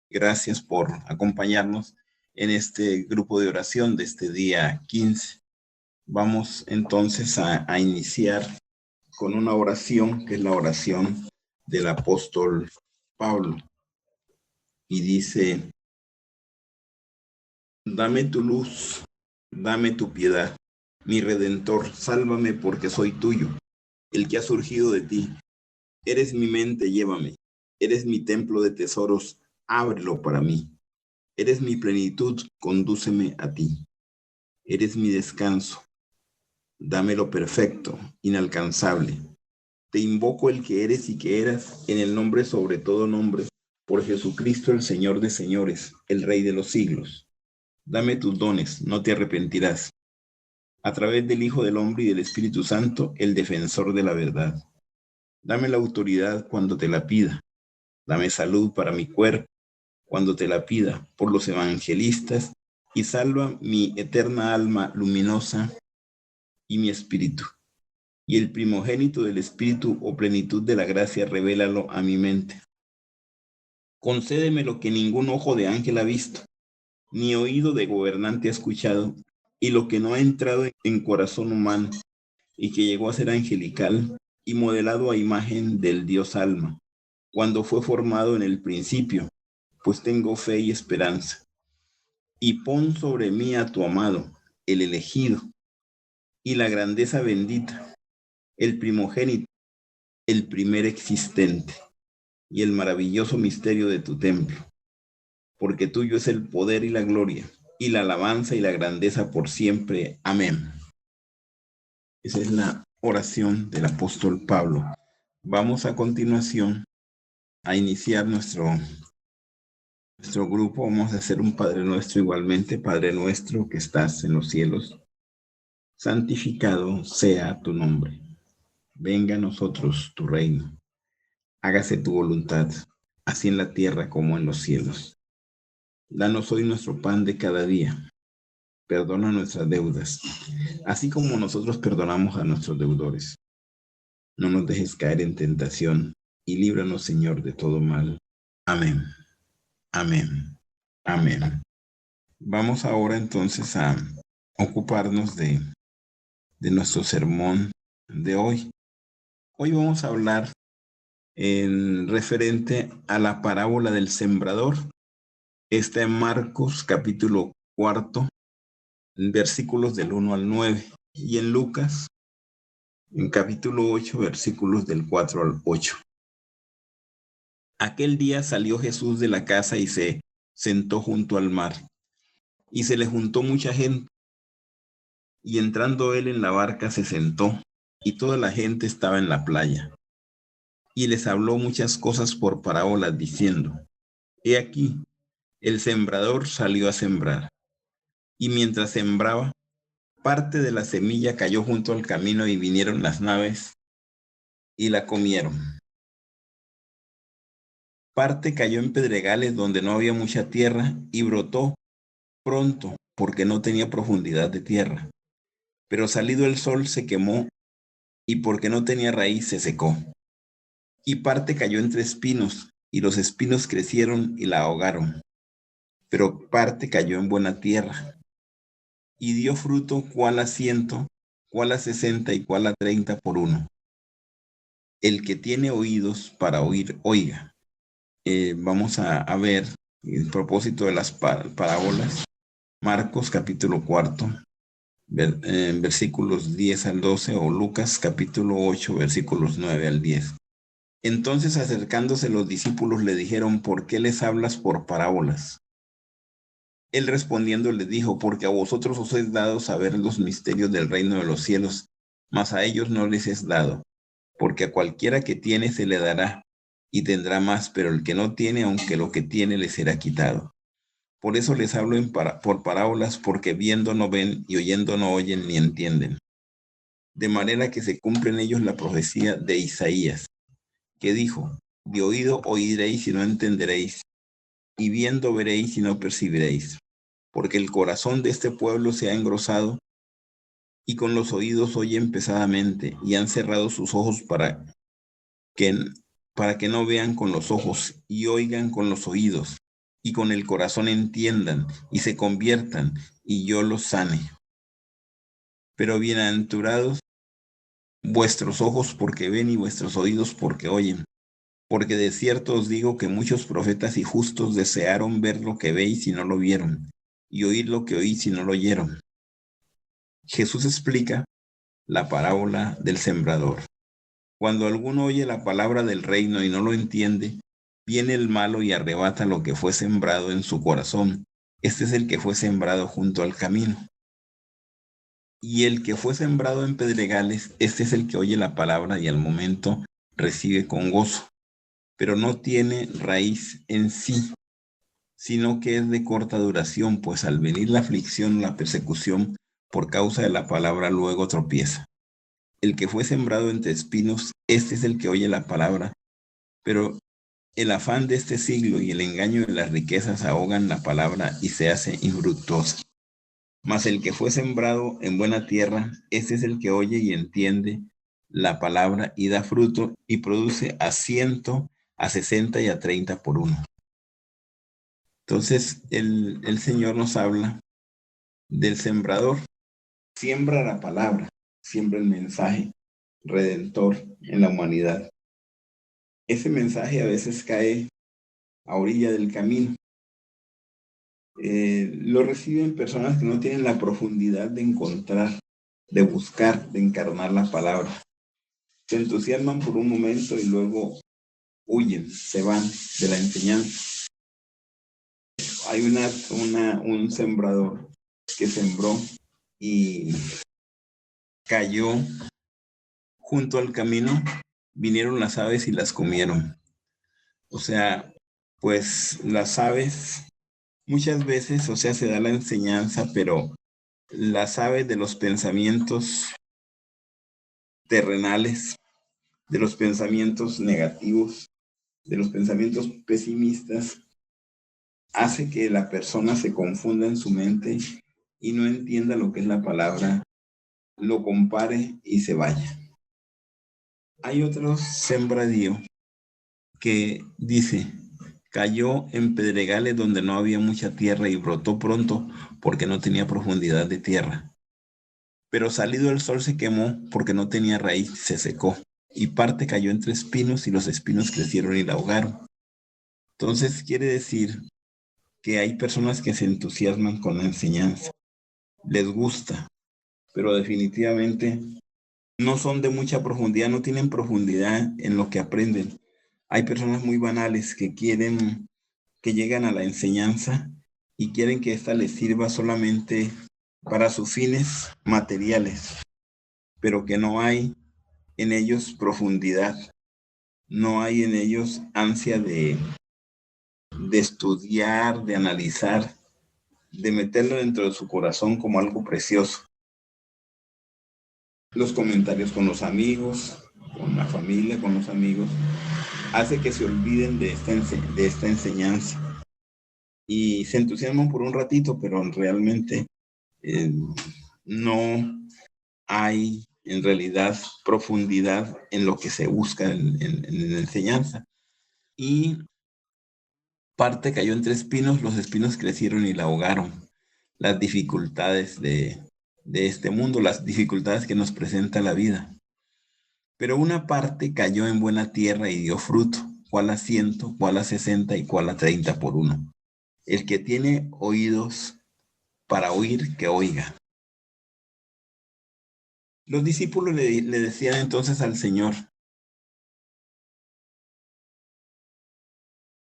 Gracias por acompañarnos en este grupo de oración de este día 15. Vamos entonces a iniciar con una oración que es la oración del apóstol Pablo. Y dice: dame tu luz, dame tu piedad, mi Redentor, sálvame porque soy tuyo, el que ha surgido de ti. Eres mi mente, llévame. Eres mi templo de tesoros, ábrelo para mí. Eres mi plenitud, condúceme a ti. Eres mi descanso, dame lo perfecto, inalcanzable. Te invoco el que eres y que eras, en el nombre sobre todo nombre, por Jesucristo el Señor de señores, el Rey de los siglos. Dame tus dones, no te arrepentirás. A través del Hijo del Hombre y del Espíritu Santo, el defensor de la verdad. Dame la autoridad cuando te la pida. Dame salud para mi cuerpo cuando te la pida, por los evangelistas, y salva mi eterna alma luminosa y mi espíritu. Y el primogénito del espíritu o plenitud de la gracia, revélalo a mi mente. Concédeme lo que ningún ojo de ángel ha visto, ni oído de gobernante ha escuchado, y lo que no ha entrado en corazón humano, y que llegó a ser angelical y modelado a imagen del Dios alma, cuando fue formado en el principio, pues tengo fe y esperanza. Y pon sobre mí a tu amado, el elegido, y la grandeza bendita, el primogénito, el primer existente, y el maravilloso misterio de tu templo, porque tuyo es el poder y la gloria, y la alabanza y la grandeza por siempre. Amén. Esa es la oración del apóstol Pablo. Vamos a continuación a iniciar nuestro grupo. Vamos a hacer un Padre Nuestro igualmente. Padre nuestro que estás en los cielos, santificado sea tu nombre. Venga a nosotros tu reino. Hágase tu voluntad, así en la tierra como en los cielos. Danos hoy nuestro pan de cada día. Perdona nuestras deudas, así como nosotros perdonamos a nuestros deudores. No nos dejes caer en tentación, y líbranos, Señor, de todo mal. Amén. Amén. Amén. Vamos ahora entonces a ocuparnos de nuestro sermón de hoy. Hoy vamos a hablar en referente a la parábola del sembrador. Está en Marcos capítulo 4, versículos del 1 al 9, y en Lucas en capítulo 8, versículos del 4 al 8. Aquel día salió Jesús de la casa y se sentó junto al mar, y se le juntó mucha gente, y entrando él en la barca se sentó, y toda la gente estaba en la playa. Y les habló muchas cosas por parábolas, diciendo: He aquí, el sembrador salió a sembrar, y mientras sembraba, parte de la semilla cayó junto al camino, y vinieron las aves y la comieron. Parte cayó en pedregales donde no había mucha tierra, y brotó pronto, porque no tenía profundidad de tierra. Pero salido el sol se quemó, y porque no tenía raíz se secó. Y parte cayó entre espinos, y los espinos crecieron y la ahogaron. Pero parte cayó en buena tierra, y dio fruto, cuál a 100, cuál a 60 y cuál a 30 por uno. El que tiene oídos para oír, oiga. Vamos a ver el propósito de las parábolas. Marcos capítulo 4, versículos 10 al 12, o Lucas capítulo 8, versículos 9 al 10. Entonces, acercándose los discípulos, le dijeron: ¿Por qué les hablas por parábolas? Él respondiendo les dijo: Porque a vosotros os es dado saber los misterios del reino de los cielos, mas a ellos no les es dado, porque a cualquiera que tiene se le dará, y tendrá más, pero el que no tiene, aunque lo que tiene le será quitado. Por eso les hablo por parábolas, porque viendo no ven, y oyendo no oyen ni entienden. De manera que se cumple en ellos la profecía de Isaías, que dijo: De oído oiréis y no entenderéis, y viendo veréis y no percibiréis. Porque el corazón de este pueblo se ha engrosado, y con los oídos oyen pesadamente, y han cerrado sus ojos que, para que no vean con los ojos, y oigan con los oídos, y con el corazón entiendan y se conviertan y yo los sane. Pero bienaventurados vuestros ojos porque ven y vuestros oídos porque oyen. Porque de cierto os digo que muchos profetas y justos desearon ver lo que veis y no lo vieron, y oír lo que oís y no lo oyeron. Jesús explica la parábola del sembrador. Cuando alguno oye la palabra del reino y no lo entiende, viene el malo y arrebata lo que fue sembrado en su corazón. Este es el que fue sembrado junto al camino. Y el que fue sembrado en pedregales, este es el que oye la palabra y al momento recibe con gozo, pero no tiene raíz en sí, sino que es de corta duración, pues al venir la aflicción o la persecución por causa de la palabra luego tropieza. El que fue sembrado entre espinos, este es el que oye la palabra, pero el afán de este siglo y el engaño de las riquezas ahogan la palabra y se hace infructuosa. Mas el que fue sembrado en buena tierra, este es el que oye y entiende la palabra y da fruto y produce a 100, a 60 y a 30 por uno. Entonces el Señor nos habla del sembrador. Siembra la palabra, siembra el mensaje redentor en la humanidad. Ese mensaje a veces cae a orilla del camino. Lo reciben personas que no tienen la profundidad de encontrar, de buscar, de encarnar la palabra. Se entusiasman por un momento y luego huyen, se van de la enseñanza. Hay un sembrador que sembró y cayó junto al camino, vinieron las aves y las comieron. O sea, pues las aves muchas veces, o sea, se da la enseñanza, pero las aves de los pensamientos terrenales, de los pensamientos negativos, de los pensamientos pesimistas, hace que la persona se confunda en su mente y no entienda lo que es la palabra, lo compare y se vaya. Hay otro sembradío que dice, cayó en pedregales donde no había mucha tierra y brotó pronto porque no tenía profundidad de tierra. Pero salido el sol se quemó porque no tenía raíz, se secó. Y parte cayó entre espinos y los espinos crecieron y la ahogaron. Entonces quiere decir que hay personas que se entusiasman con la enseñanza, les gusta, pero definitivamente no son de mucha profundidad, no tienen profundidad en lo que aprenden. Hay personas muy banales que llegan a la enseñanza y quieren que ésta les sirva solamente para sus fines materiales, pero que no hay en ellos profundidad, no hay en ellos ansia de estudiar, de analizar, de meterlo dentro de su corazón como algo precioso. Los comentarios con los amigos, con la familia, con los amigos, hace que se olviden de esta enseñanza y se entusiasman por un ratito, pero realmente no hay en realidad profundidad en lo que se busca en la enseñanza. Y parte cayó entre espinos, los espinos crecieron y la ahogaron. Las dificultades de este mundo, las dificultades que nos presenta la vida. Pero una parte cayó en buena tierra y dio fruto, cuál a 100, cuál a 60 y cuál a 30 por uno. El que tiene oídos para oír, que oiga. Los discípulos le decían entonces al Señor.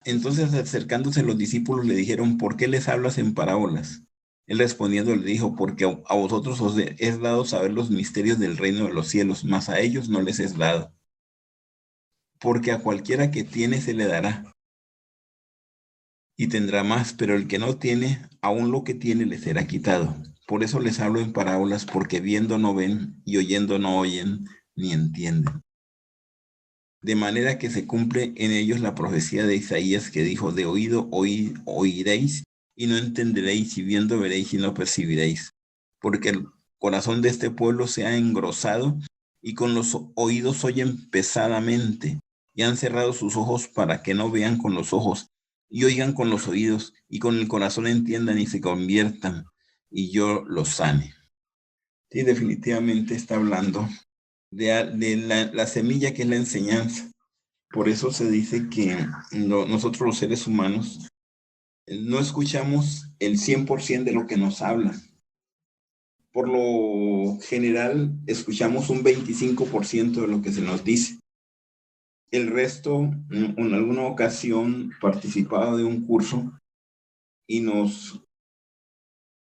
Entonces acercándose los discípulos le dijeron, ¿por qué les hablas en parábolas? Él respondiendo le dijo, porque a vosotros os es dado saber los misterios del reino de los cielos, mas a ellos no les es dado. Porque a cualquiera que tiene se le dará y tendrá más, pero el que no tiene, aún lo que tiene le será quitado. Por eso les hablo en parábolas, porque viendo no ven y oyendo no oyen ni entienden. De manera que se cumple en ellos la profecía de Isaías que dijo, de oído oiréis y no entenderéis, y viendo veréis y no percibiréis. Porque el corazón de este pueblo se ha engrosado y con los oídos oyen pesadamente y han cerrado sus ojos para que no vean con los ojos y oigan con los oídos, y con el corazón entiendan y se conviertan, y yo los sane. Sí, definitivamente está hablando de la semilla que es la enseñanza. Por eso se dice que nosotros los seres humanos no escuchamos el 100% de lo que nos hablan. Por lo general, escuchamos un 25% de lo que se nos dice. El resto, en alguna ocasión, participaba de un curso y nos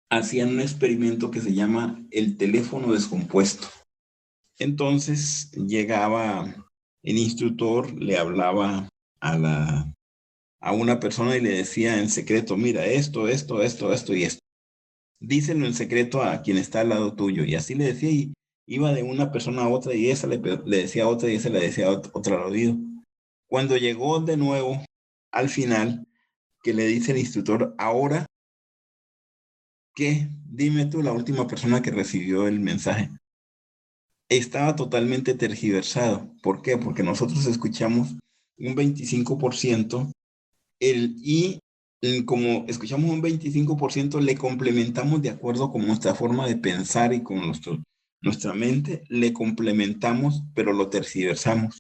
hacían un experimento que se llama el teléfono descompuesto. Entonces llegaba el instructor, le hablaba a una persona y le decía en secreto, mira, esto y esto. Díselo en secreto a quien está al lado tuyo. Y así le decía y iba de una persona a otra y esa le decía a otra y esa le decía a otra al oído. Cuando llegó de nuevo al final, que le dice el instructor, ahora, ¿qué? Dime tú, la última persona que recibió el mensaje. Estaba totalmente tergiversado. ¿Por qué? Porque nosotros escuchamos un 25%, y como escuchamos un 25%, le complementamos de acuerdo con nuestra forma de pensar y con nuestra mente, le complementamos, pero lo tergiversamos.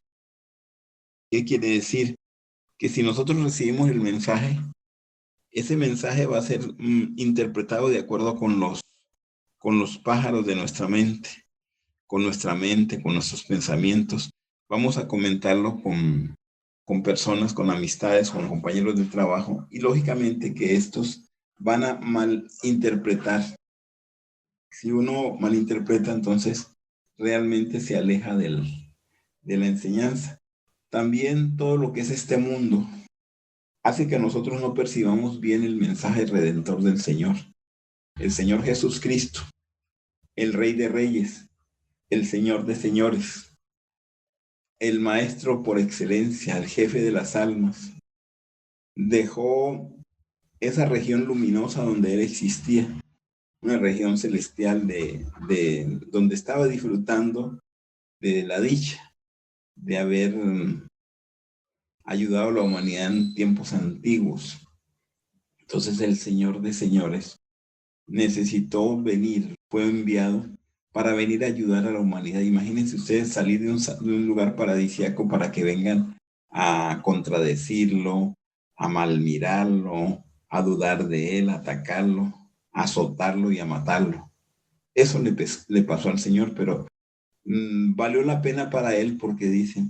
¿Qué quiere decir? Que si nosotros recibimos el mensaje, ese mensaje va a ser interpretado de acuerdo con los pájaros de nuestra mente, con nuestros pensamientos. Vamos a comentarlo con personas, con amistades, con compañeros de trabajo, y lógicamente que estos van a malinterpretar. Si uno malinterpreta, entonces realmente se aleja de la enseñanza. También todo lo que es este mundo hace que nosotros no percibamos bien el mensaje redentor del Señor. El Señor Jesús Cristo, el Rey de Reyes, el Señor de Señores, el Maestro por excelencia, el jefe de las almas, dejó esa región luminosa donde él existía, una región celestial de donde estaba disfrutando de la dicha de haber ayudado a la humanidad en tiempos antiguos. Entonces el Señor de Señores necesitó venir, fue enviado para venir a ayudar a la humanidad. Imagínense ustedes salir de un lugar paradisíaco para que vengan a contradecirlo, a malmirarlo, a dudar de él, a atacarlo, a azotarlo y a matarlo. Eso le pasó al Señor, pero valió la pena para él porque dice,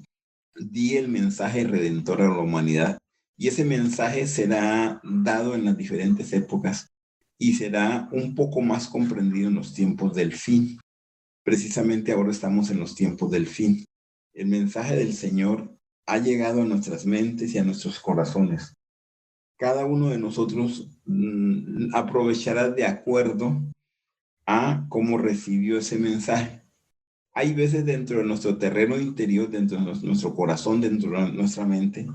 di el mensaje redentor a la humanidad. Y ese mensaje será dado en las diferentes épocas y será un poco más comprendido en los tiempos del fin. Precisamente ahora estamos en los tiempos del fin. El mensaje del Señor ha llegado a nuestras mentes y a nuestros corazones. Cada uno de nosotros aprovechará de acuerdo a cómo recibió ese mensaje. Hay veces dentro de nuestro terreno interior, dentro de nuestro corazón, dentro de nuestra mente,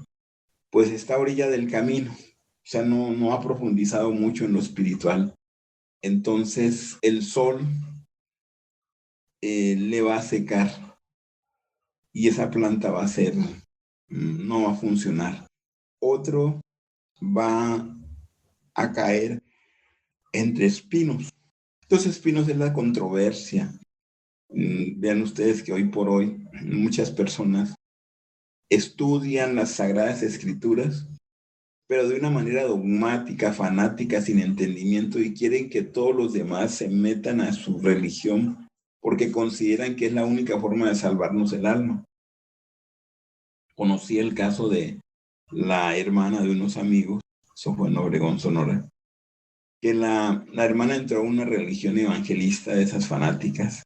pues está a orilla del camino. O sea, no ha profundizado mucho en lo espiritual. Entonces el sol le va a secar y esa planta va a ser, no va a funcionar. Otro va a caer entre espinos. Estos espinos es la controversia. Vean ustedes que hoy por hoy muchas personas estudian las Sagradas Escrituras, pero de una manera dogmática, fanática, sin entendimiento, y quieren que todos los demás se metan a su religión porque consideran que es la única forma de salvarnos el alma. Conocí el caso de la hermana de unos amigos, eso fue en Obregón, Sonora, que la hermana entró a una religión evangelista de esas fanáticas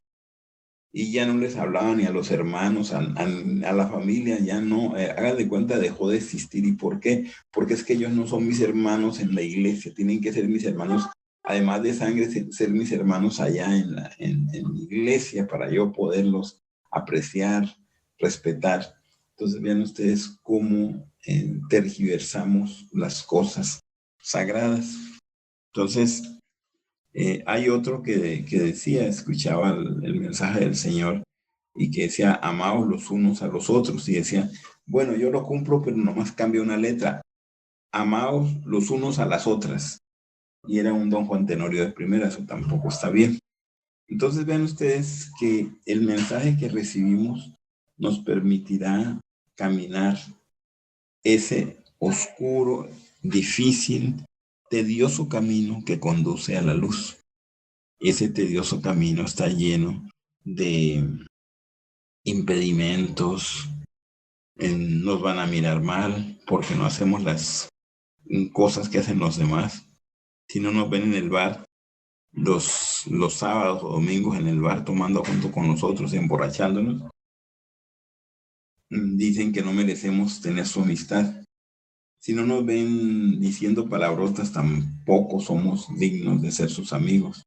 y ya no les hablaba ni a los hermanos, a la familia, ya no, hagan de cuenta, dejó de existir. ¿Y por qué? Porque es que ellos no son mis hermanos en la iglesia, tienen que ser mis hermanos, además de sangre, ser mis hermanos allá en la iglesia para yo poderlos apreciar, respetar. Entonces vean ustedes cómo tergiversamos las cosas sagradas. Entonces, hay otro que decía, escuchaba el mensaje del Señor y que decía, amaos los unos a los otros. Y decía, bueno, yo lo cumplo, pero nomás cambio una letra. amaos los unos a las otras. Y era un don Juan Tenorio de primera, eso tampoco está bien. Entonces vean ustedes que el mensaje que recibimos nos permitirá caminar ese oscuro, difícil, tedioso camino que conduce a la luz. Ese tedioso camino está lleno de impedimentos, nos van a mirar mal porque no hacemos las cosas que hacen los demás. Si no nos ven en el bar, los sábados o domingos en el bar tomando junto con nosotros y emborrachándonos, dicen que no merecemos tener su amistad. Si no nos ven diciendo palabrotas, tampoco somos dignos de ser sus amigos.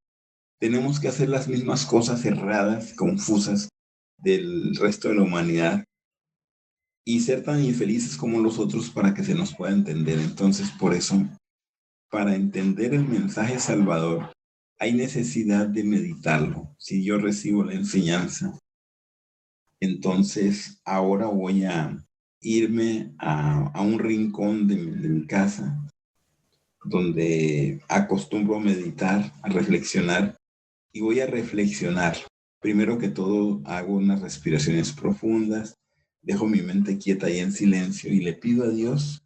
Tenemos que hacer las mismas cosas erradas, confusas del resto de la humanidad y ser tan infelices como los otros para que se nos pueda entender. Entonces, por eso, para entender el mensaje salvador, hay necesidad de meditarlo. Si yo recibo la enseñanza, entonces ahora voy a irme a un rincón de mi casa donde acostumbro a meditar, a reflexionar, y voy a reflexionar. Primero que todo, hago unas respiraciones profundas, dejo mi mente quieta y en silencio y le pido a Dios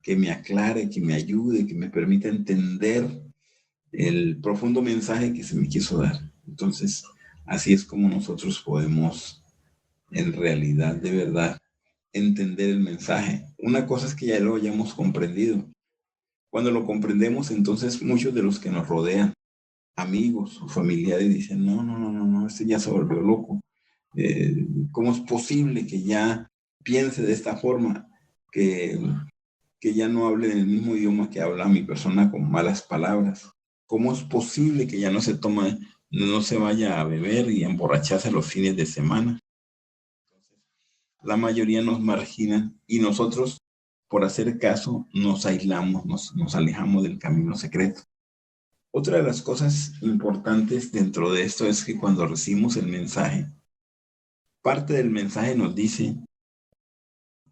que me aclare, que me ayude, que me permita entender el profundo mensaje que se me quiso dar. Entonces, así es como nosotros podemos, en realidad, de verdad, entender el mensaje. Una cosa es que ya lo hayamos comprendido. Cuando lo comprendemos, entonces muchos de los que nos rodean, amigos o familiares, dicen, no, este ya se volvió loco. ¿Cómo es posible que ya piense de esta forma? Que ya no hable en el mismo idioma que habla mi persona con malas palabras. ¿Cómo es posible que ya no se vaya a beber y a emborracharse los fines de semana? La mayoría nos marginan y nosotros, por hacer caso, nos aislamos, nos alejamos del camino secreto. Otra de las cosas importantes dentro de esto es que cuando recibimos el mensaje, parte del mensaje nos dice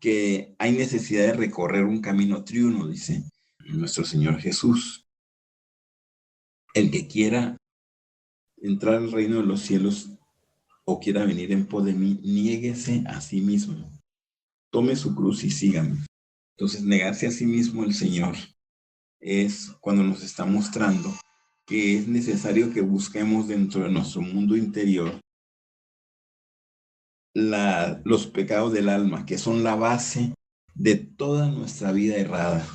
que hay necesidad de recorrer un camino triuno, dice nuestro Señor Jesús. El que quiera entrar al reino de los cielos o quiera venir en pos de mí, niéguese a sí mismo, tome su cruz y sígame. Entonces, negarse a sí mismo el Señor es cuando nos está mostrando que es necesario que busquemos dentro de nuestro mundo interior los pecados del alma, que son la base de toda nuestra vida errada.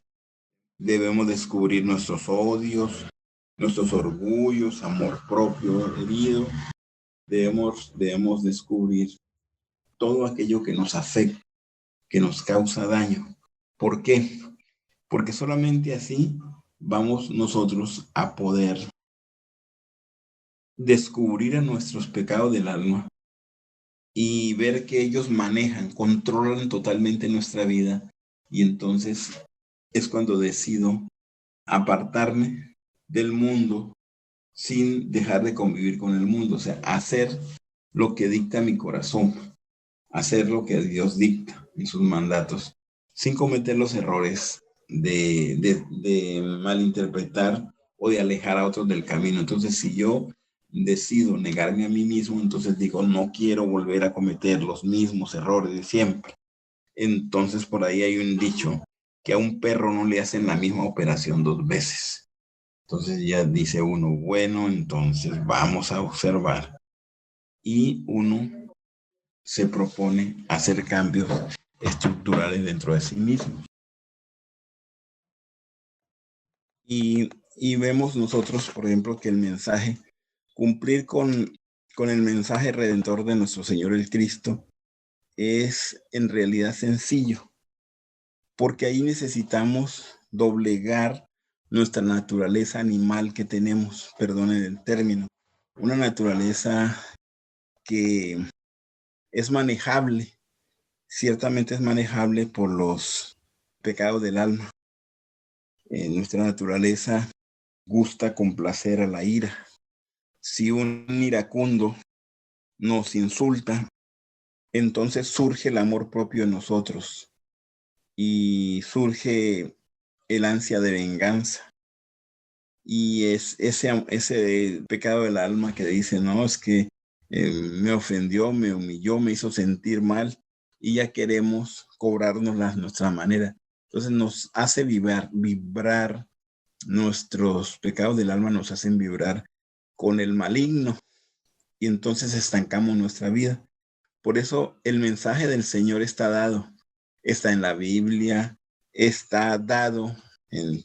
Debemos descubrir nuestros odios, nuestros orgullos, amor propio herido. Debemos descubrir todo aquello que nos afecta, que nos causa daño. ¿Por qué? Porque solamente así vamos nosotros a poder descubrir a nuestros pecados del alma y ver que ellos controlan totalmente nuestra vida. Y entonces es cuando decido apartarme del mundo sin dejar de convivir con el mundo. O sea, hacer lo que dicta mi corazón, hacer lo que Dios dicta en sus mandatos, sin cometer los errores de malinterpretar o de alejar a otros del camino. Entonces, si yo decido negarme a mí mismo, entonces digo, no quiero volver a cometer los mismos errores de siempre. Entonces, por ahí hay un dicho, que a un perro no le hacen la misma operación dos veces. Entonces ya dice uno, bueno, entonces vamos a observar. Y uno se propone hacer cambios estructurales dentro de sí mismo. Y vemos nosotros, por ejemplo, que el mensaje, cumplir con el mensaje redentor de nuestro Señor el Cristo, es en realidad sencillo, porque ahí necesitamos doblegar nuestra naturaleza animal que tenemos, perdonen el término, una naturaleza que es manejable, ciertamente es manejable por los pecados del alma. Nuestra naturaleza gusta complacer a la ira. Si un iracundo nos insulta, entonces surge el amor propio en nosotros y surge el ansia de venganza. Y es ese pecado del alma que dice, no, es que me ofendió, me humilló, me hizo sentir mal y ya queremos cobrarnos nuestra manera. Entonces nos hace vibrar, nuestros pecados del alma nos hacen vibrar con el maligno y entonces estancamos nuestra vida. Por eso el mensaje del Señor está dado, está en la Biblia, está dado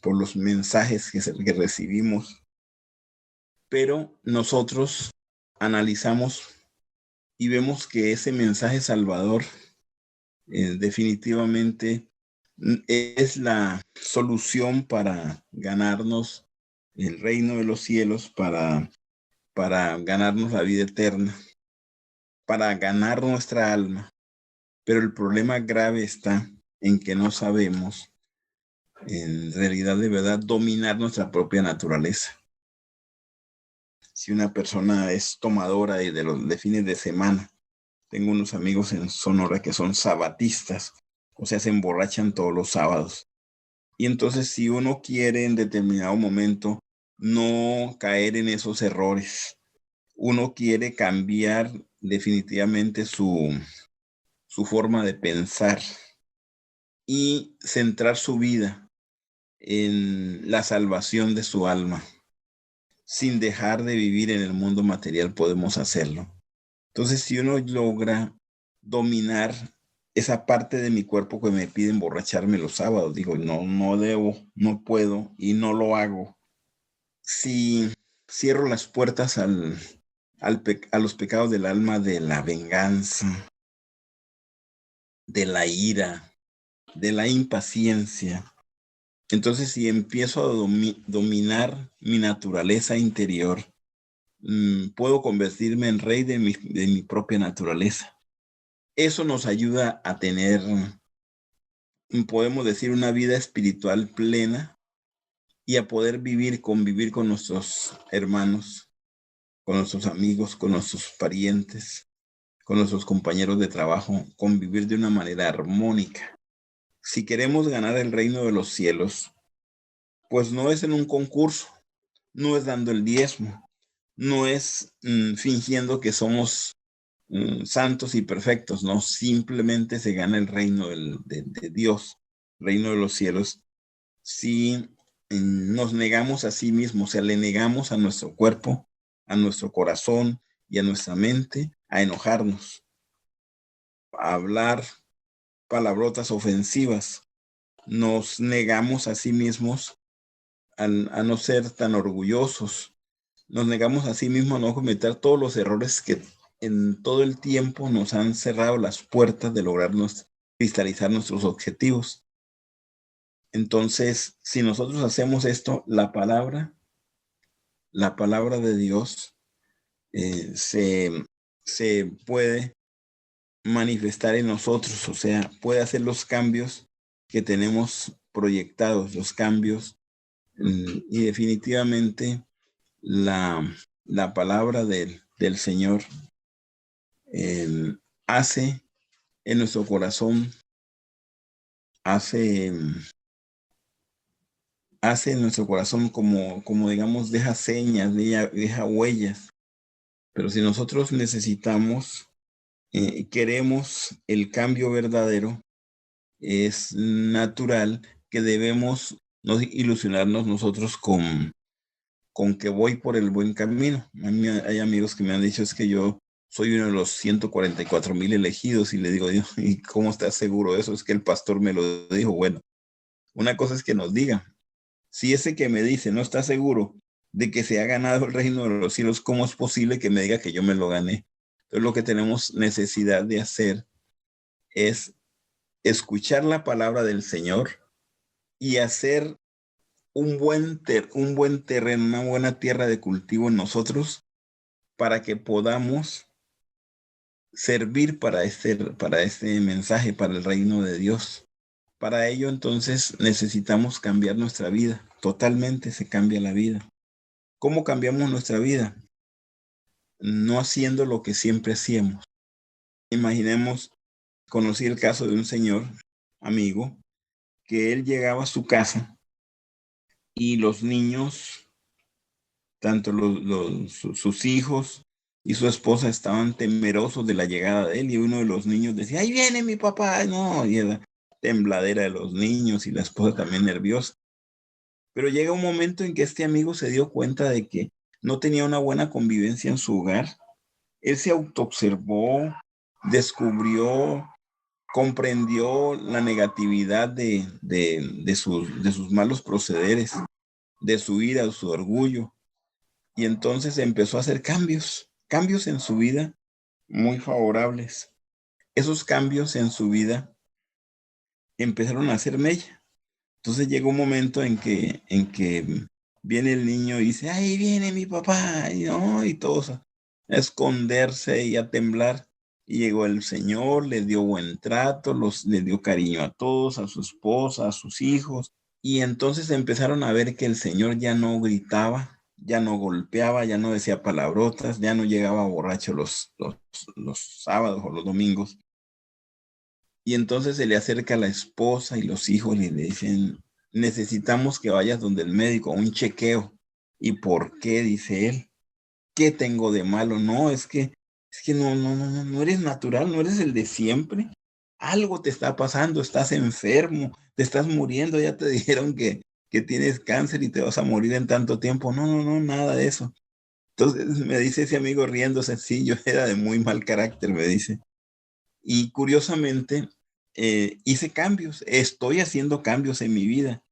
por los mensajes que recibimos, pero nosotros analizamos y vemos que ese mensaje salvador definitivamente es la solución para ganarnos el reino de los cielos, para ganarnos la vida eterna, para ganar nuestra alma. Pero el problema grave está en que no sabemos, en realidad de verdad, dominar nuestra propia naturaleza. Si una persona es tomadora y de fines de semana, tengo unos amigos en Sonora que son sabatistas, o sea, se emborrachan todos los sábados. Y entonces si uno quiere en determinado momento no caer en esos errores, uno quiere cambiar definitivamente su forma de pensar y centrar su vida en la salvación de su alma. Sin dejar de vivir en el mundo material podemos hacerlo. Entonces, si uno logra dominar esa parte de mi cuerpo que me pide emborracharme los sábados, digo, no, no debo, no puedo y no lo hago. Si cierro las puertas a los pecados del alma, de la venganza, de la ira, de la impaciencia, entonces si empiezo a dominar mi naturaleza interior, puedo convertirme en rey de mi propia naturaleza. Eso nos ayuda a tener, podemos decir, una vida espiritual plena y a poder convivir con nuestros hermanos, con nuestros amigos, con nuestros parientes, con nuestros compañeros de trabajo, convivir de una manera armónica. Si queremos ganar el reino de los cielos, pues no es en un concurso, no es dando el diezmo, no es fingiendo que somos santos y perfectos, no, simplemente se gana el reino de Dios, reino de los cielos, si nos negamos a sí mismos, o sea, le negamos a nuestro cuerpo, a nuestro corazón y a nuestra mente a enojarnos, a hablar palabrotas ofensivas, nos negamos a sí mismos a no ser tan orgullosos, nos negamos a sí mismos a no cometer todos los errores que en todo el tiempo nos han cerrado las puertas de lograrnos cristalizar nuestros objetivos. Entonces, si nosotros hacemos esto, la palabra de Dios se puede manifestar en nosotros, o sea, puede hacer los cambios que tenemos proyectados, los cambios, y definitivamente la palabra del Señor hace en nuestro corazón, hace en nuestro corazón como digamos, deja señas, deja huellas. Pero si nosotros necesitamos, queremos el cambio verdadero, es natural que debemos no ilusionarnos nosotros con que voy por el buen camino. A mí hay amigos que me han dicho, es que yo soy uno de los 144,000 elegidos, y le digo, ¿y cómo estás seguro de eso? Es que el pastor me lo dijo. Bueno, una cosa es que nos diga. Si ese que me dice no está seguro de que se ha ganado el reino de los cielos, ¿cómo es posible que me diga que yo me lo gané? Entonces lo que tenemos necesidad de hacer es escuchar la palabra del Señor y hacer un buen terreno, una buena tierra de cultivo en nosotros para que podamos servir para este mensaje, para el reino de Dios. Para ello, entonces, necesitamos cambiar nuestra vida. Totalmente se cambia la vida. ¿Cómo cambiamos nuestra vida? No haciendo lo que siempre hacíamos. Imaginemos, conocí el caso de un señor, amigo, que él llegaba a su casa y los niños, tanto sus hijos y su esposa estaban temerosos de la llegada de él, y uno de los niños decía, ¡ahí viene mi papá! No, y era tembladera de los niños y la esposa también nerviosa. Pero llega un momento en que este amigo se dio cuenta de que no tenía una buena convivencia en su hogar. Él se autoobservó, descubrió, comprendió la negatividad de sus malos procederes, de su ira, de su orgullo. Y entonces empezó a hacer cambios en su vida muy favorables. Esos cambios en su vida empezaron a hacer mella. Entonces llegó un momento en que viene el niño y dice, ¡ahí viene mi papá! Y, ¿no? Y todos a esconderse y a temblar. Y llegó el Señor, les dio buen trato, les dio cariño a todos, a su esposa, a sus hijos. Y entonces empezaron a ver que el Señor ya no gritaba, ya no golpeaba, ya no decía palabrotas, ya no llegaba borracho los sábados o los domingos. Y entonces se le acerca a la esposa y los hijos y le dicen, necesitamos que vayas donde el médico, un chequeo. ¿Y por qué? Dice él. ¿Qué tengo de malo? No, es que no eres natural, no eres el de siempre. Algo te está pasando, estás enfermo, te estás muriendo, ya te dijeron que tienes cáncer y te vas a morir en tanto tiempo. No, nada de eso. Entonces me dice ese amigo riéndose, sí, yo era de muy mal carácter, me dice. Y curiosamente, hice cambios, estoy haciendo cambios en mi vida.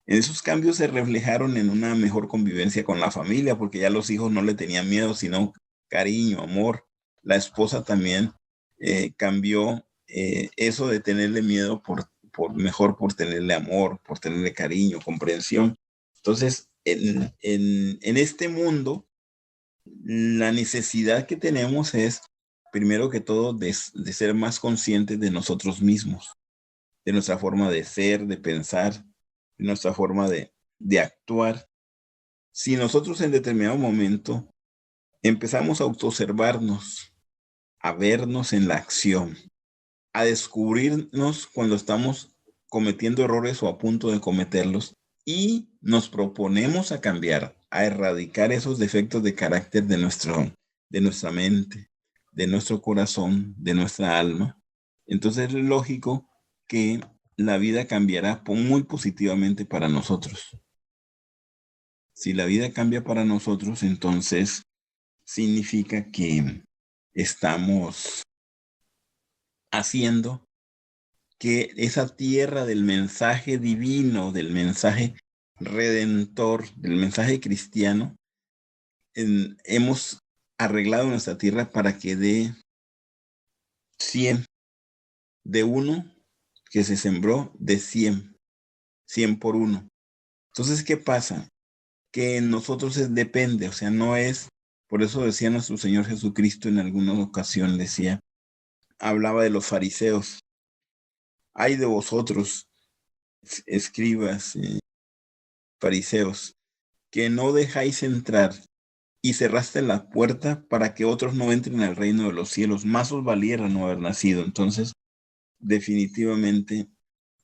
Esos cambios se reflejaron en una mejor convivencia con la familia, porque ya los hijos no le tenían miedo, sino cariño, amor. La esposa también cambió eso de tenerle miedo mejor por tenerle amor, por tenerle cariño, comprensión. Entonces, en este mundo, la necesidad que tenemos es, primero que todo, de ser más conscientes de nosotros mismos, de nuestra forma de ser, de pensar, de nuestra forma de actuar. Si nosotros en determinado momento empezamos a autoobservarnos, a vernos en la acción, a descubrirnos cuando estamos cometiendo errores o a punto de cometerlos, y nos proponemos a cambiar, a erradicar esos defectos de carácter de nuestra mente, de nuestro corazón, de nuestra alma, entonces es lógico que la vida cambiará muy positivamente para nosotros. Si la vida cambia para nosotros, entonces significa que estamos haciendo que esa tierra del mensaje divino, del mensaje redentor, del mensaje cristiano, hemos arreglado nuestra tierra para que dé 100, de uno que se sembró, de 100 por uno. Entonces, ¿qué pasa? Que en nosotros depende, o sea, no es, por eso decía nuestro Señor Jesucristo en alguna ocasión, hablaba de los fariseos. Ay de vosotros, escribas, fariseos, que no dejáis entrar y cerraste la puerta para que otros no entren al reino de los cielos. Más os valiera no haber nacido. Entonces, definitivamente,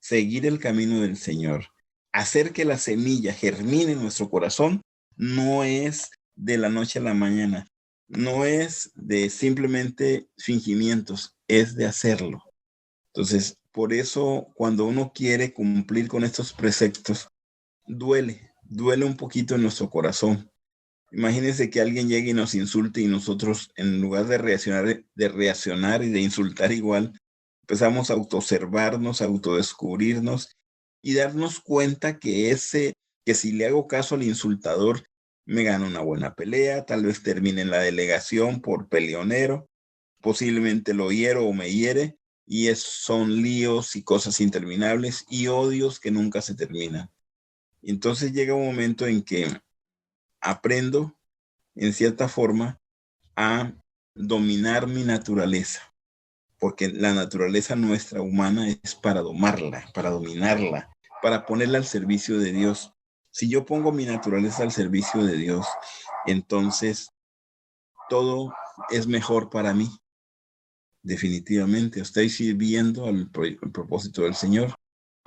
seguir el camino del Señor, hacer que la semilla germine en nuestro corazón, no es de la noche a la mañana, no es de simplemente fingimientos, es de hacerlo. Entonces, por eso, cuando uno quiere cumplir con estos preceptos, duele un poquito en nuestro corazón. Imagínense que alguien llegue y nos insulte y nosotros, en lugar de reaccionar y de insultar igual, empezamos a autoobservarnos, a autodescubrirnos y darnos cuenta que si le hago caso al insultador, me gano una buena pelea, tal vez termine en la delegación por peleonero, posiblemente lo hiero o me hiere, y son líos y cosas interminables y odios que nunca se terminan. Entonces llega un momento en que aprendo, en cierta forma, a dominar mi naturaleza, porque la naturaleza nuestra humana es para domarla, para dominarla, para ponerla al servicio de Dios. Si yo pongo mi naturaleza al servicio de Dios, entonces todo es mejor para mí. Definitivamente, estoy sirviendo al propósito del Señor.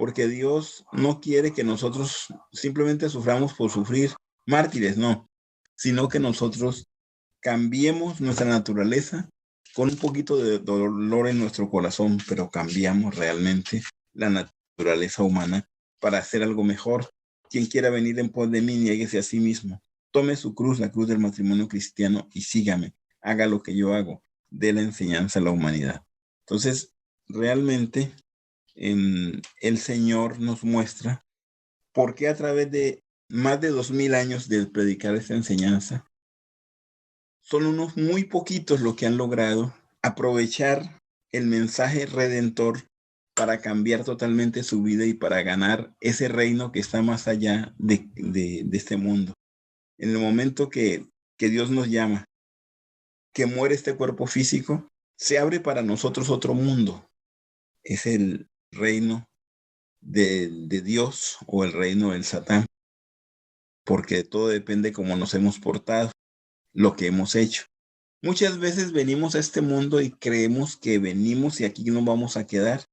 porque Dios no quiere que nosotros simplemente suframos por sufrir, mártires, no, sino que nosotros cambiemos nuestra naturaleza con un poquito de dolor en nuestro corazón, pero cambiamos realmente la naturaleza humana para hacer algo mejor. Quien quiera venir en pos de mí, niéguese a sí mismo. Tome su cruz, la cruz del matrimonio cristiano, y sígame. Haga lo que yo hago. Dé la enseñanza a la humanidad. Entonces, realmente, el Señor nos muestra por qué a través de más de 2000 años de predicar esta enseñanza, son unos muy poquitos los que han logrado aprovechar el mensaje redentor para cambiar totalmente su vida y para ganar ese reino que está más allá de este mundo. En el momento que Dios nos llama, que muere este cuerpo físico, se abre para nosotros otro mundo. Es el reino de Dios o el reino del Satán, porque todo depende de cómo nos hemos portado, lo que hemos hecho. Muchas veces venimos a este mundo y creemos que venimos y aquí nos vamos a quedar.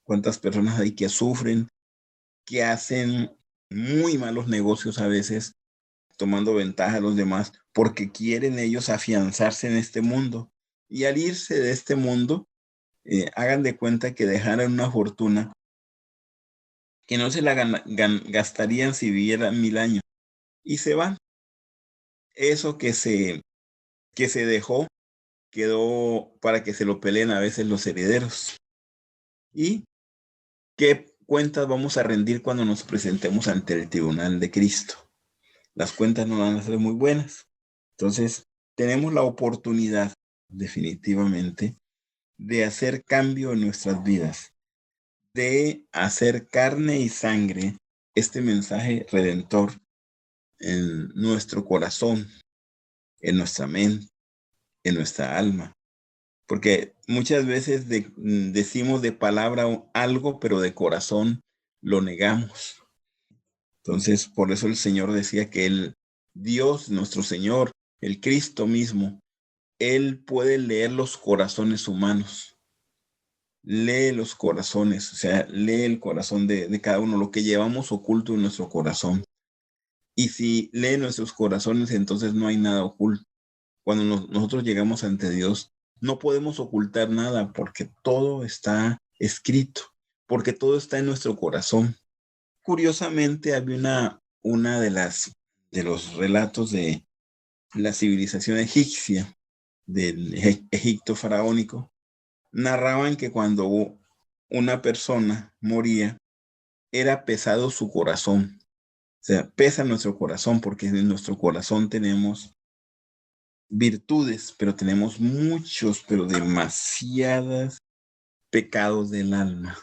¿Cuántas personas hay que sufren, que hacen muy malos negocios a veces, tomando ventaja a los demás, porque quieren ellos afianzarse en este mundo? Y al irse de este mundo, hagan de cuenta que dejaran una fortuna que no se la gastarían si vivieran 1000 años. Y se van. Eso que se dejó quedó para que se lo peleen a veces los herederos. ¿Y qué cuentas vamos a rendir cuando nos presentemos ante el tribunal de Cristo? Las cuentas no van a ser muy buenas. Entonces, tenemos la oportunidad, definitivamente, de hacer cambio en nuestras vidas, de hacer carne y sangre este mensaje redentor en nuestro corazón, en nuestra mente, en nuestra alma. Porque muchas veces decimos de palabra algo, pero de corazón lo negamos. Entonces, por eso el Señor decía que Dios, nuestro Señor, el Cristo mismo, Él puede leer los corazones humanos. Lee los corazones, o sea, lee el corazón de cada uno, lo que llevamos oculto en nuestro corazón. Y si lee nuestros corazones, entonces no hay nada oculto. Cuando nosotros llegamos ante Dios, no podemos ocultar nada porque todo está escrito, porque todo está en nuestro corazón. Curiosamente, había una de los relatos de la civilización egipcia, del Egipto faraónico, narraban que cuando una persona moría, era pesado su corazón. O sea, pesa nuestro corazón porque en nuestro corazón tenemos virtudes, pero tenemos muchos, pero demasiados pecados del alma.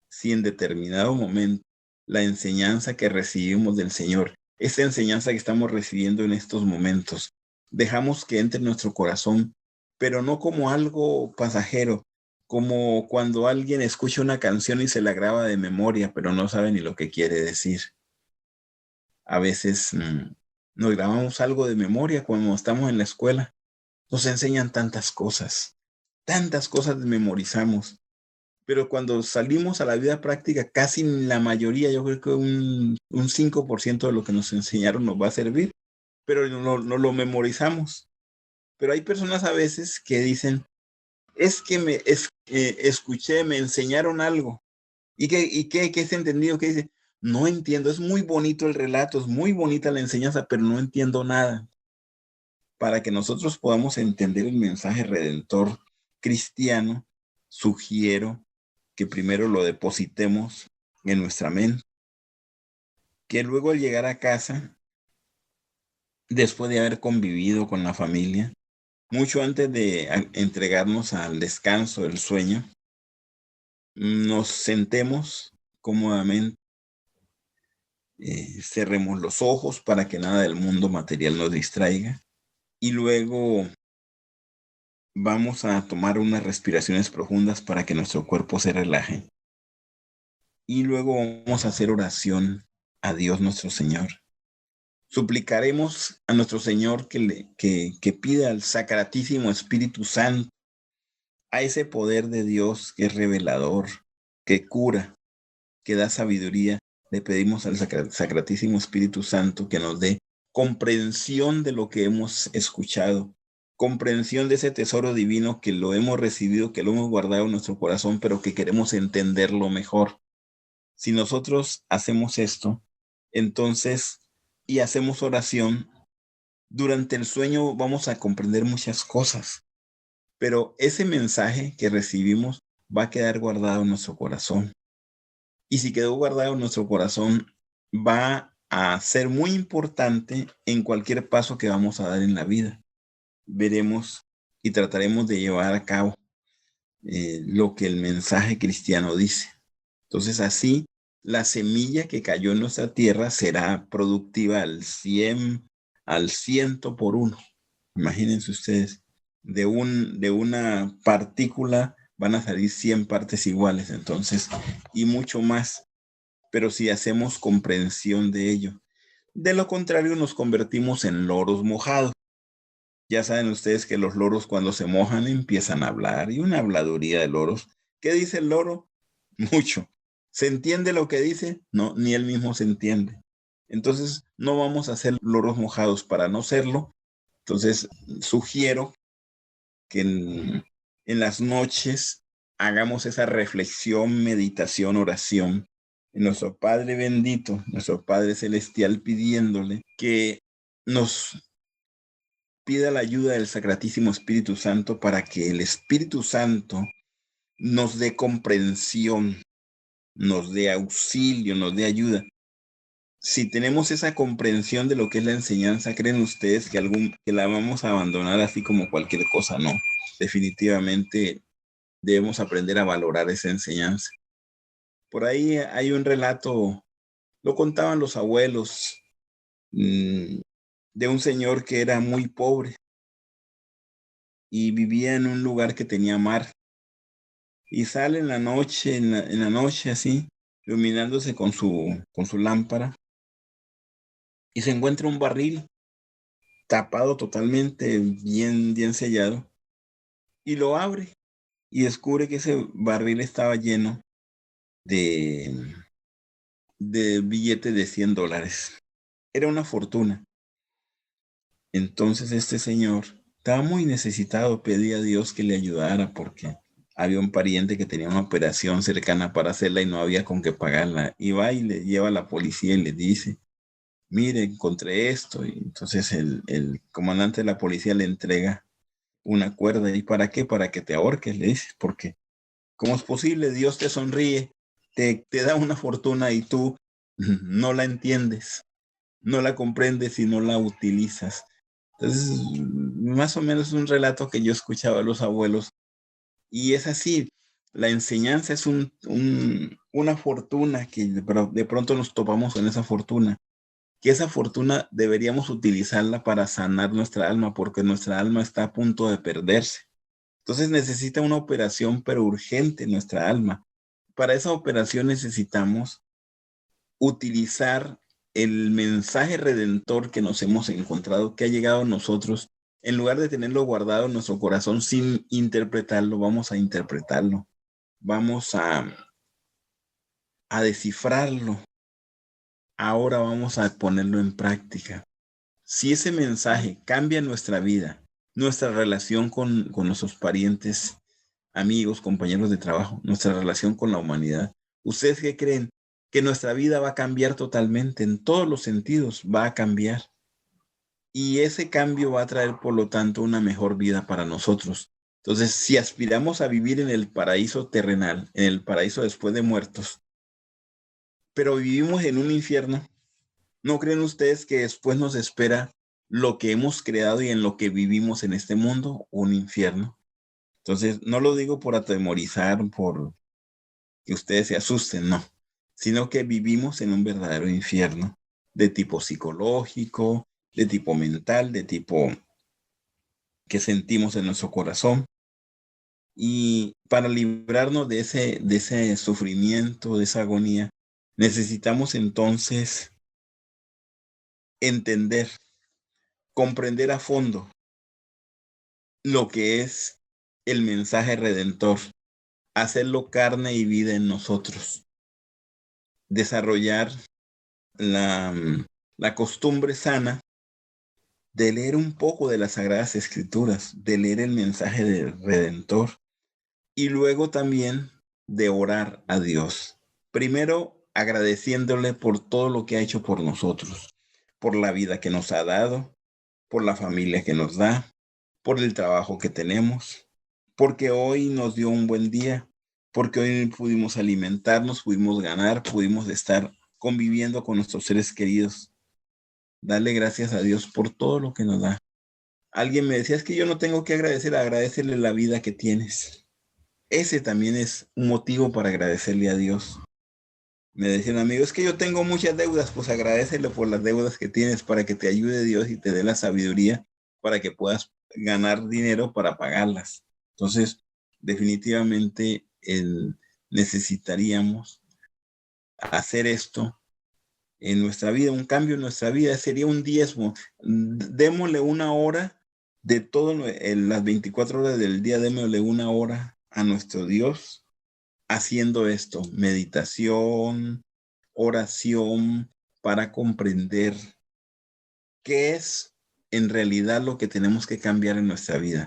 Si en determinado momento la enseñanza que recibimos del Señor, esta enseñanza que estamos recibiendo en estos momentos, dejamos que entre en nuestro corazón, pero no como algo pasajero, como cuando alguien escucha una canción y se la graba de memoria, pero no sabe ni lo que quiere decir. A veces nos grabamos algo de memoria cuando estamos en la escuela. Nos enseñan tantas cosas memorizamos, pero cuando salimos a la vida práctica, casi la mayoría, yo creo que un 5% de lo que nos enseñaron nos va a servir, pero no lo memorizamos. Pero hay personas a veces que dicen, es que escuché, me enseñaron algo. ¿Qué es entendido? ¿Qué dice? No entiendo, es muy bonito el relato, es muy bonita la enseñanza, pero no entiendo nada. Para que nosotros podamos entender el mensaje redentor cristiano, sugiero que primero lo depositemos en nuestra mente, que luego al llegar a casa, después de haber convivido con la familia, mucho antes de entregarnos al descanso, el sueño, nos sentemos cómodamente, cerremos los ojos para que nada del mundo material nos distraiga y luego vamos a tomar unas respiraciones profundas para que nuestro cuerpo se relaje. Y luego vamos a hacer oración a Dios nuestro Señor. Suplicaremos a nuestro Señor que pida al Sacratísimo Espíritu Santo, a ese poder de Dios que es revelador, que cura, que da sabiduría, le pedimos al Sacratísimo Espíritu Santo que nos dé comprensión de lo que hemos escuchado, comprensión de ese tesoro divino que lo hemos recibido, que lo hemos guardado en nuestro corazón, pero que queremos entenderlo mejor. Si nosotros hacemos esto, entonces, y hacemos oración, durante el sueño vamos a comprender muchas cosas, pero ese mensaje que recibimos va a quedar guardado en nuestro corazón. Y si quedó guardado en nuestro corazón, va a ser muy importante en cualquier paso que vamos a dar en la vida. Veremos y trataremos de llevar a cabo lo que el mensaje cristiano dice. Entonces así, la semilla que cayó en nuestra tierra será productiva al 100, al 100 por 1. Imagínense ustedes, de una partícula van a salir 100 partes iguales, entonces, y mucho más, pero si hacemos comprensión de ello. De lo contrario, nos convertimos en loros mojados. Ya saben ustedes que los loros cuando se mojan empiezan a hablar, y una habladuría de loros. ¿Qué dice el loro? Mucho. ¿Se entiende lo que dice? No, ni él mismo se entiende. Entonces, no vamos a ser loros mojados para no serlo. Entonces, sugiero que en las noches hagamos esa reflexión, meditación, oración en nuestro Padre bendito, nuestro Padre celestial, pidiéndole que nos pida la ayuda del Sacratísimo Espíritu Santo para que el Espíritu Santo nos dé comprensión, nos dé auxilio, nos dé ayuda. Si tenemos esa comprensión de lo que es la enseñanza, ¿creen ustedes que la vamos a abandonar así como cualquier cosa? No, definitivamente debemos aprender a valorar esa enseñanza. Por ahí hay un relato, lo contaban los abuelos, de un señor que era muy pobre y vivía en un lugar que tenía mar. Y sale en la noche, en la noche así, iluminándose con su lámpara, y se encuentra un barril tapado totalmente, bien, bien sellado, y lo abre y descubre que ese barril estaba lleno de, de billetes de $100. Era una fortuna. Entonces este señor estaba muy necesitado, pedía a Dios que le ayudara porque había un pariente que tenía una operación cercana para hacerla y no había con qué pagarla. Y va y le lleva a la policía y le dice, mire, encontré esto. Y entonces el comandante de la policía le entrega una cuerda. ¿Y para qué? Para que te ahorques, le dice, porque ¿cómo es posible? Dios te sonríe, te da una fortuna y tú no la entiendes, no la comprendes y no la utilizas. Entonces, más o menos es un relato que yo escuchaba a los abuelos. Y es así, la enseñanza es una fortuna que de pronto nos topamos con esa fortuna. Que esa fortuna deberíamos utilizarla para sanar nuestra alma, porque nuestra alma está a punto de perderse. Entonces necesita una operación, pero urgente, nuestra alma. Para esa operación necesitamos utilizar el mensaje redentor que nos hemos encontrado, que ha llegado a nosotros. En lugar de tenerlo guardado en nuestro corazón sin interpretarlo, vamos a interpretarlo. Vamos a descifrarlo. Ahora vamos a ponerlo en práctica. Si ese mensaje cambia nuestra vida, nuestra relación con nuestros parientes, amigos, compañeros de trabajo, nuestra relación con la humanidad, ¿ustedes qué creen? Que nuestra vida va a cambiar totalmente, en todos los sentidos va a cambiar. Y ese cambio va a traer, por lo tanto, una mejor vida para nosotros. Entonces, si aspiramos a vivir en el paraíso terrenal, en el paraíso después de muertos, pero vivimos en un infierno, ¿no creen ustedes que después nos espera lo que hemos creado y en lo que vivimos en este mundo, un infierno? Entonces, no lo digo por atemorizar, por que ustedes se asusten, no, sino que vivimos en un verdadero infierno de tipo psicológico, de tipo mental, de tipo que sentimos en nuestro corazón. Y para librarnos de ese sufrimiento, de esa agonía, necesitamos entonces entender, comprender a fondo lo que es el mensaje redentor, hacerlo carne y vida en nosotros. desarrollar la, la costumbre sana de leer un poco de las Sagradas Escrituras, de leer el mensaje del Redentor y luego también de orar a Dios. Primero agradeciéndole por todo lo que ha hecho por nosotros, por la vida que nos ha dado, por la familia que nos da, por el trabajo que tenemos, porque hoy nos dio un buen día, porque hoy pudimos alimentarnos, pudimos ganar, pudimos estar conviviendo con nuestros seres queridos. Dale gracias a Dios por todo lo que nos da. Alguien me decía, es que yo no tengo que agradecer, agradecerle la vida que tienes. Ese también es un motivo para agradecerle a Dios. Me decía un amigo, es que yo tengo muchas deudas, pues agradecele por las deudas que tienes para que te ayude Dios y te dé la sabiduría para que puedas ganar dinero para pagarlas. Entonces, definitivamente necesitaríamos hacer esto en nuestra vida, un cambio en nuestra vida, sería un diezmo. Démosle una hora de en las 24 horas del día, démosle una hora a nuestro Dios haciendo esto, meditación, oración, para comprender qué es en realidad lo que tenemos que cambiar en nuestra vida,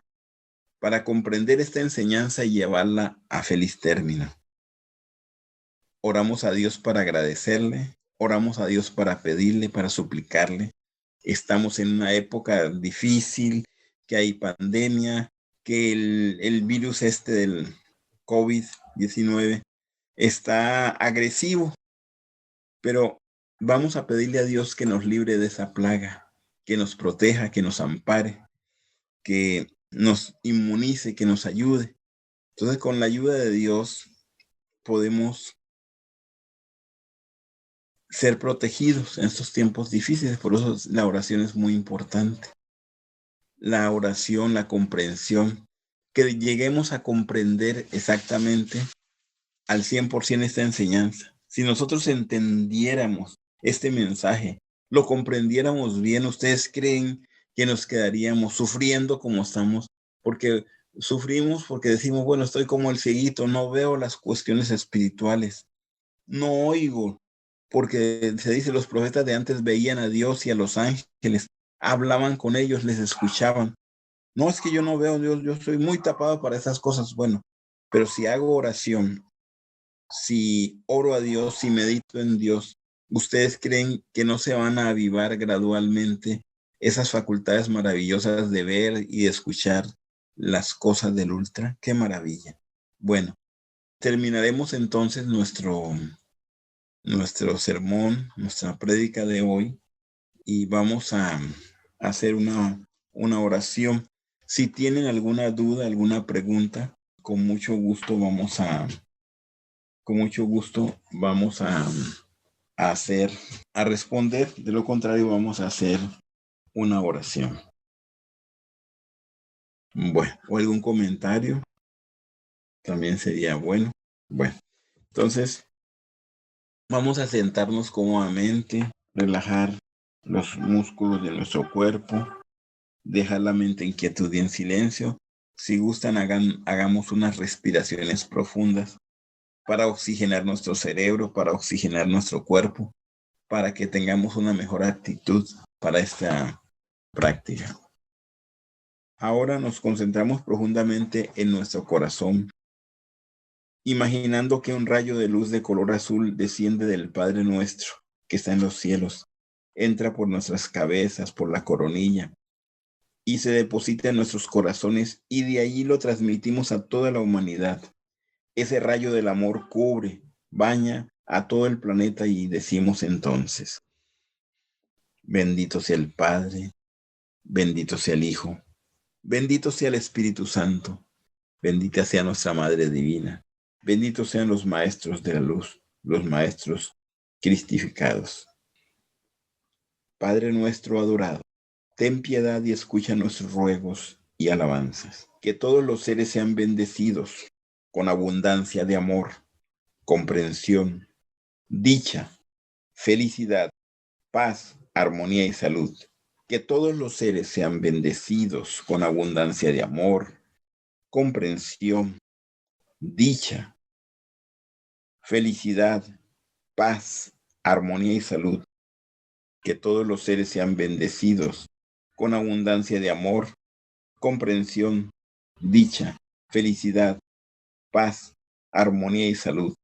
para comprender esta enseñanza y llevarla a feliz término. Oramos a Dios para agradecerle, oramos a Dios para pedirle, para suplicarle. Estamos en una época difícil, que hay pandemia, que el virus del COVID-19 está agresivo, pero vamos a pedirle a Dios que nos libre de esa plaga, que nos proteja, que nos ampare, que nos inmunice, que nos ayude. Entonces, con la ayuda de Dios podemos ser protegidos en estos tiempos difíciles. Por eso la oración es muy importante. La oración, la comprensión, que lleguemos a comprender exactamente al 100% esta enseñanza. Si nosotros entendiéramos este mensaje, lo comprendiéramos bien, ¿ustedes creen que nos quedaríamos sufriendo como estamos? Porque sufrimos porque decimos, bueno, estoy como el cieguito, no veo las cuestiones espirituales, no oigo, porque se dice, los profetas de antes veían a Dios y a los ángeles, hablaban con ellos, les escuchaban. No es que yo no veo a Dios, yo soy muy tapado para esas cosas. Bueno, pero si hago oración, si oro a Dios, si medito en Dios, ¿ustedes creen que no se van a avivar gradualmente esas facultades maravillosas de ver y de escuchar las cosas del ultra? ¡Qué maravilla! Bueno, terminaremos entonces nuestro sermón, nuestra prédica de hoy, y vamos a hacer una oración. Si tienen alguna duda, alguna pregunta, con mucho gusto vamos a hacer, a responder. De lo contrario, vamos a hacer una oración. Bueno, o algún comentario también sería bueno. Bueno, entonces vamos a sentarnos cómodamente, relajar los músculos de nuestro cuerpo, dejar la mente en quietud y en silencio. Si gustan, hagamos unas respiraciones profundas para oxigenar nuestro cerebro, para oxigenar nuestro cuerpo, para que tengamos una mejor actitud para esta práctica. Ahora nos concentramos profundamente en nuestro corazón, imaginando que un rayo de luz de color azul desciende del Padre nuestro, que está en los cielos, entra por nuestras cabezas, por la coronilla, y se deposita en nuestros corazones, y de allí lo transmitimos a toda la humanidad. Ese rayo del amor cubre, baña a todo el planeta, y decimos entonces: bendito sea el Padre, bendito sea el Hijo, bendito sea el Espíritu Santo, bendita sea nuestra Madre Divina, benditos sean los maestros de la luz, los maestros cristificados. Padre nuestro adorado, ten piedad y escucha nuestros ruegos y alabanzas. Que todos los seres sean bendecidos con abundancia de amor, comprensión, dicha, felicidad, paz, armonía y salud. Que todos los seres sean bendecidos con abundancia de amor, comprensión, dicha, felicidad, paz, armonía y salud. Que todos los seres sean bendecidos con abundancia de amor, comprensión, dicha, felicidad, paz, armonía y salud.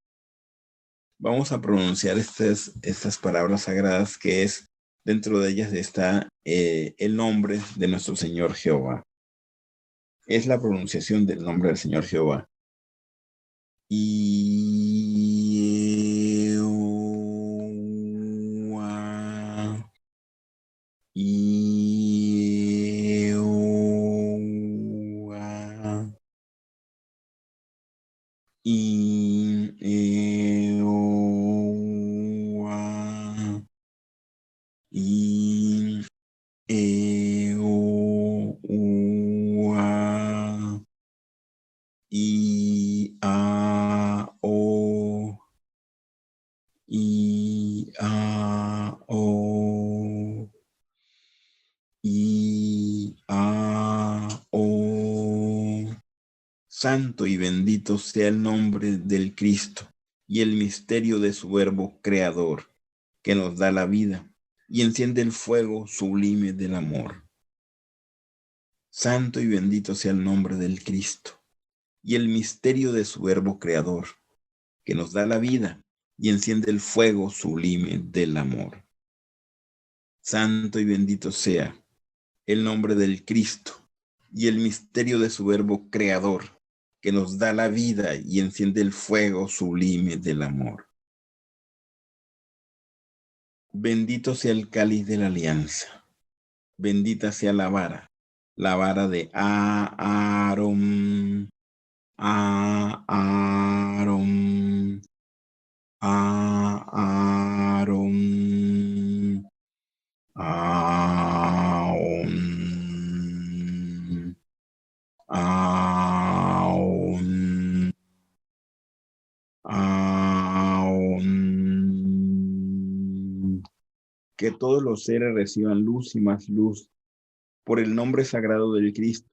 Vamos a pronunciar estas palabras sagradas que es, dentro de ellas está el nombre de nuestro Señor Jehová. Es la pronunciación del nombre del Señor Jehová. Jehová. Jehová. Jehová. Jehová. I a o. I a o. I a o. Santo y bendito sea el nombre del Cristo y el misterio de su Verbo creador, que nos da la vida y enciende el fuego sublime del amor. Santo y bendito sea el nombre del Cristo y el misterio de su Verbo creador, que nos da la vida y enciende el fuego sublime del amor. Santo y bendito sea el nombre del Cristo y el misterio de su Verbo creador, que nos da la vida y enciende el fuego sublime del amor. Bendito sea el cáliz de la alianza, bendita sea la vara de Aarón, Aarón, Aarón, Aarón, Aarón, Aarón. Que todos los seres reciban luz y más luz por el nombre sagrado del Cristo,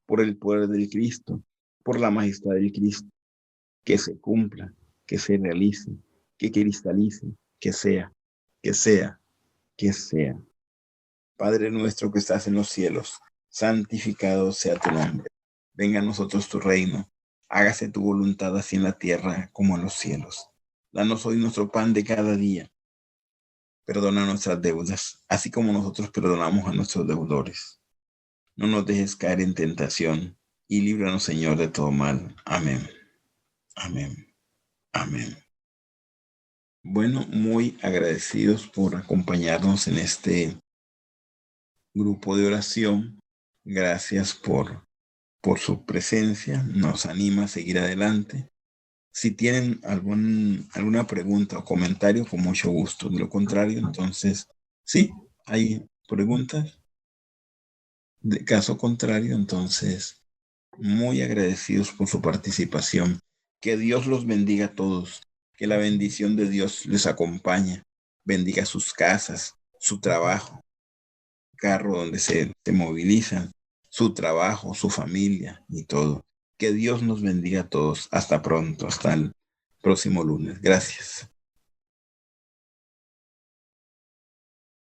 por el poder del Cristo, por la majestad del Cristo. Que se cumpla, que se realice, que cristalice, que sea, que sea, que sea. Padre nuestro que estás en los cielos, santificado sea tu nombre. Venga a nosotros tu reino. Hágase tu voluntad así en la tierra como en los cielos. Danos hoy nuestro pan de cada día. Perdona nuestras deudas, así como nosotros perdonamos a nuestros deudores. No nos dejes caer en tentación y líbranos, Señor, de todo mal. Amén. Amén. Amén. Bueno, muy agradecidos por acompañarnos en este grupo de oración. Gracias por su presencia. Nos anima a seguir adelante. Si tienen alguna pregunta o comentario, con mucho gusto. De lo contrario, entonces, sí, hay preguntas. De caso contrario, entonces, muy agradecidos por su participación. Que Dios los bendiga a todos. Que la bendición de Dios les acompañe. Bendiga sus casas, su trabajo, carro donde se movilizan, su trabajo, su familia y todo. Que Dios nos bendiga a todos. Hasta pronto, hasta el próximo lunes. Gracias.